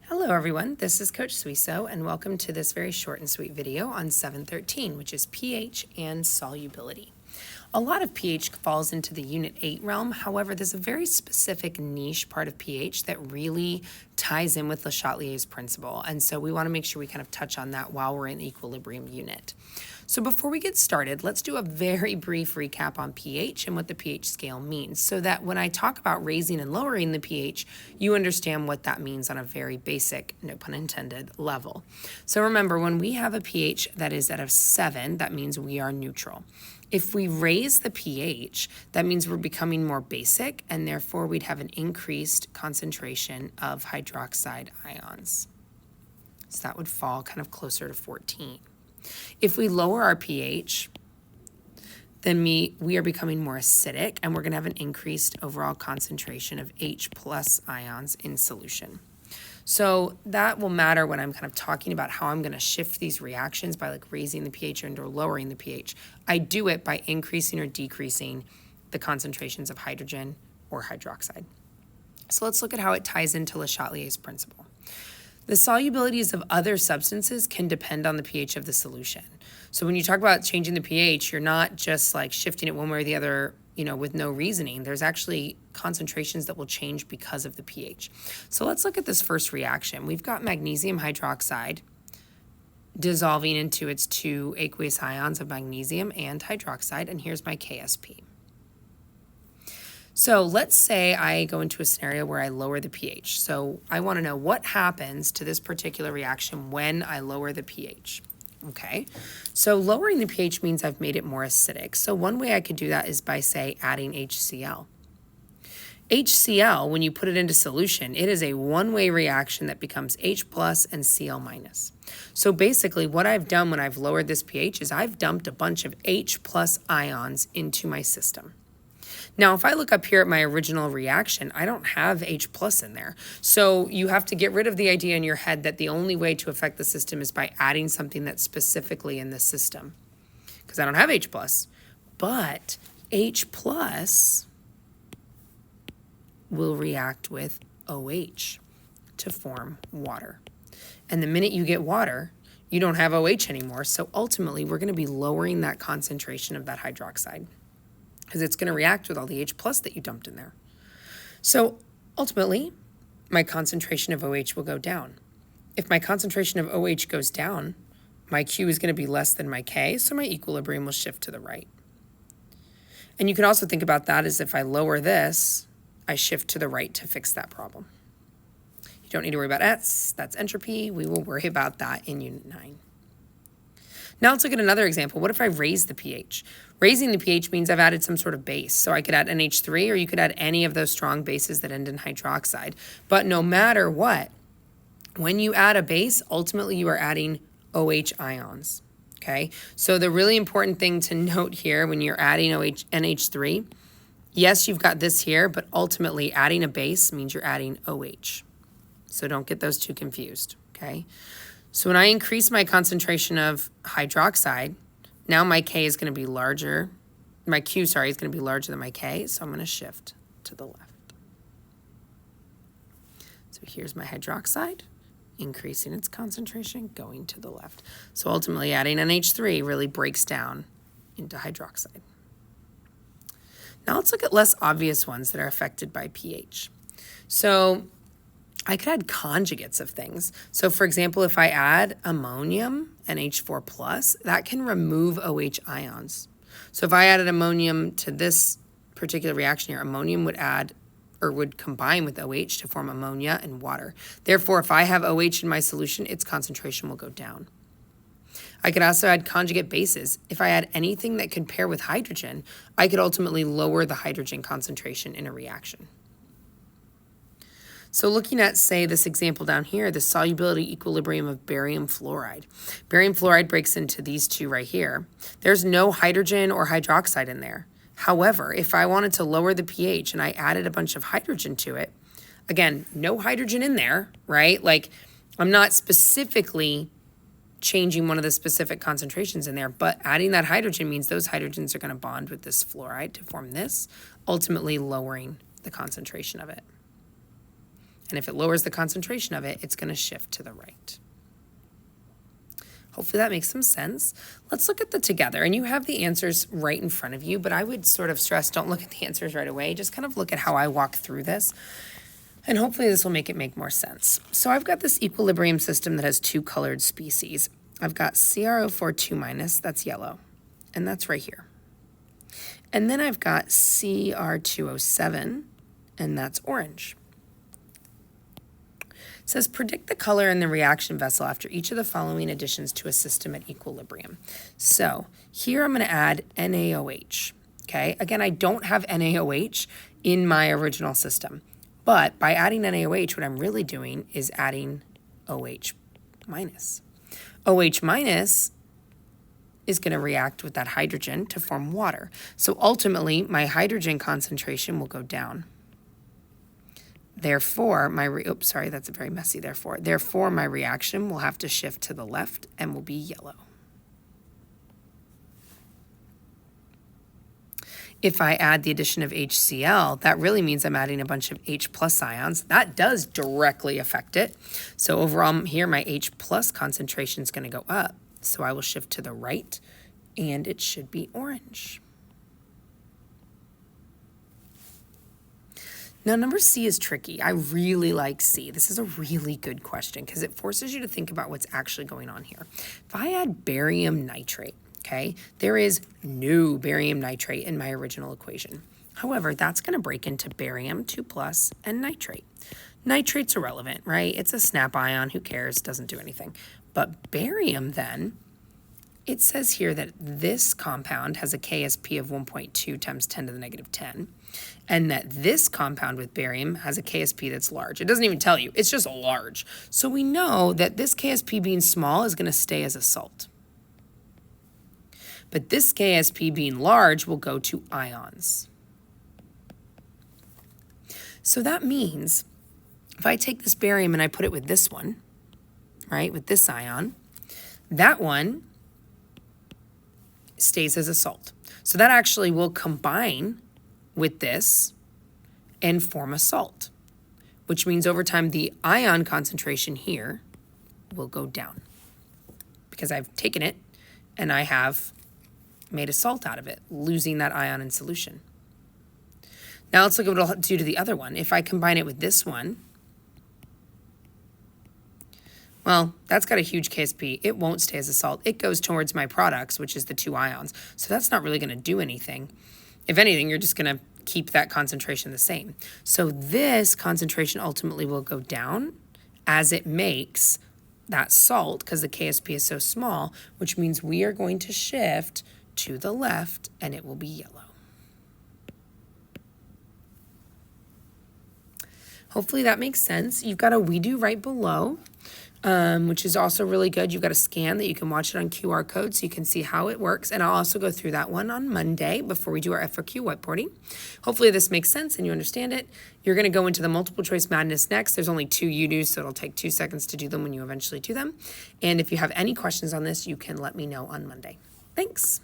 Hello everyone, this is Coach Suiso and welcome to this very short and sweet video on 713, which is pH and solubility. A lot of pH falls into the Unit 8 realm, however there's a very specific niche part of pH that really ties in with Le Chatelier's principle, and so we want to make sure we kind of touch on that while we're in equilibrium unit. So before we get started, let's do a very brief recap on pH and what the pH scale means so that when I talk about raising and lowering the pH, you understand what that means on a very basic, no pun intended, level. So remember, when we have a pH that is at a 7, that means we are neutral. If we raise the pH, that means we're becoming more basic, and therefore we'd have an increased concentration of hydroxide ions. So that would fall kind of closer to 14. If we lower our pH, then we are becoming more acidic, and we're going to have an increased overall concentration of H plus ions in solution. So that will matter when I'm kind of talking about how I'm going to shift these reactions by like raising the pH and or lowering the pH. I do it by increasing or decreasing the concentrations of hydrogen or hydroxide. So let's look at how it ties into Le Chatelier's principle. The solubilities of other substances can depend on the pH of the solution. So when you talk about changing the pH, you're not just like shifting it one way or the other, with no reasoning. There's actually concentrations that will change because of the pH. So let's look at this first reaction. We've got magnesium hydroxide dissolving into its two aqueous ions of magnesium and hydroxide, and here's my KSP. So let's say I go into a scenario where I lower the pH. So I want to know what happens to this particular reaction when I lower the pH. Okay, so lowering the pH means I've made it more acidic. So one way I could do that is by, say, adding HCl. HCl, when you put it into solution, it is a one-way reaction that becomes H plus and Cl minus. So basically what I've done when I've lowered this pH is I've dumped a bunch of H plus ions into my system. Now, if I look up here at my original reaction, I don't have H plus in there. So you have to get rid of the idea in your head that the only way to affect the system is by adding something that's specifically in the system. Because I don't have H plus. But H plus will react with OH to form water. And the minute you get water, you don't have OH anymore. So ultimately, we're going to be lowering that concentration of that hydroxide, because it's going to react with all the H plus that you dumped in there. So ultimately, my concentration of OH will go down. If my concentration of OH goes down, my Q is going to be less than my K, so my equilibrium will shift to the right. And you can also think about that as if I lower this, I shift to the right to fix that problem. You don't need to worry about S, that's entropy. We will worry about that in Unit 9. Now let's look at another example. What if I raise the pH? Raising the pH means I've added some sort of base. So I could add NH3, or you could add any of those strong bases that end in hydroxide. But no matter what, when you add a base, ultimately you are adding OH ions. Okay? So the really important thing to note here when you're adding NH3, yes, you've got this here, but ultimately adding a base means you're adding OH. So don't get those two confused. Okay? So when I increase my concentration of hydroxide, now my K is going to be larger. My Q, is going to be larger than my K, so I'm going to shift to the left. So here's my hydroxide, increasing its concentration, going to the left. So ultimately adding NH3 really breaks down into hydroxide. Now let's look at less obvious ones that are affected by pH. So I could add conjugates of things. So for example, if I add ammonium, NH4 plus, that can remove OH ions. So if I added ammonium to this particular reaction here, ammonium would add or would combine with OH to form ammonia and water. Therefore, if I have OH in my solution, its concentration will go down. I could also add conjugate bases. If I add anything that could pair with hydrogen, I could ultimately lower the hydrogen concentration in a reaction. So looking at, say, this example down here, the solubility equilibrium of barium fluoride. Barium fluoride breaks into these two right here. There's no hydrogen or hydroxide in there. However, if I wanted to lower the pH and I added a bunch of hydrogen to it, again, no hydrogen in there, right? Like, I'm not specifically changing one of the specific concentrations in there, but adding that hydrogen means those hydrogens are going to bond with this fluoride to form this, ultimately lowering the concentration of it. And if it lowers the concentration of it, it's going to shift to the right. Hopefully that makes some sense. Let's look at the together. And you have the answers right in front of you, but I would sort of stress, don't look at the answers right away. Just kind of look at how I walk through this. And hopefully this will make it make more sense. So I've got this equilibrium system that has two colored species. I've got CrO4 2-, that's yellow, and that's right here. And then I've got Cr2O7, and that's orange. It says predict the color in the reaction vessel after each of the following additions to a system at equilibrium. So here I'm going to add NaOH. Okay, again, I don't have NaOH in my original system, but by adding NaOH, what I'm really doing is adding OH minus. OH minus is going to react with that hydrogen to form water. So ultimately, my hydrogen concentration will go down. Therefore, that's a very messy therefore. Therefore, my reaction will have to shift to the left and will be yellow. If I add the addition of HCl, that really means I'm adding a bunch of H+ ions. That does directly affect it. So overall here, my H+ concentration is going to go up. So I will shift to the right, and it should be orange. Now, number C is tricky. I really like C. This is a really good question because it forces you to think about what's actually going on here. If I add barium nitrate, okay, there is no barium nitrate in my original equation. However, that's going to break into barium 2+ and nitrate. Nitrate's irrelevant, right? It's a snap ion. Who cares? Doesn't do anything. But barium then, it says here that this compound has a KSP of 1.2 times 10 to the negative 10, and that this compound with barium has a KSP that's large. It doesn't even tell you. It's just large. So we know that this KSP being small is going to stay as a salt. But this KSP being large will go to ions. So that means if I take this barium and I put it with this one, right, with this ion, that one stays as a salt. So that actually will combine with this and form a salt, which means over time the ion concentration here will go down because I've taken it and I have made a salt out of it, losing that ion in solution. Now let's look at what it'll do to the other one. If I combine it with this one, well, that's got a huge KSP. It won't stay as a salt. It goes towards my products, which is the two ions. So that's not really going to do anything. If anything, you're just going to keep that concentration the same. So this concentration ultimately will go down as it makes that salt because the KSP is so small, which means we are going to shift to the left and it will be yellow. Hopefully that makes sense. You've got a We Do right below, which is also really good. You've got a scan that you can watch it on QR code so you can see how it works. And I'll also go through that one on Monday before we do our FRQ whiteboarding. Hopefully this makes sense and you understand it. You're going to go into the multiple choice madness next. There's only 2 you-dos, so it'll take 2 seconds to do them when you eventually do them. And if you have any questions on this, you can let me know on Monday. Thanks.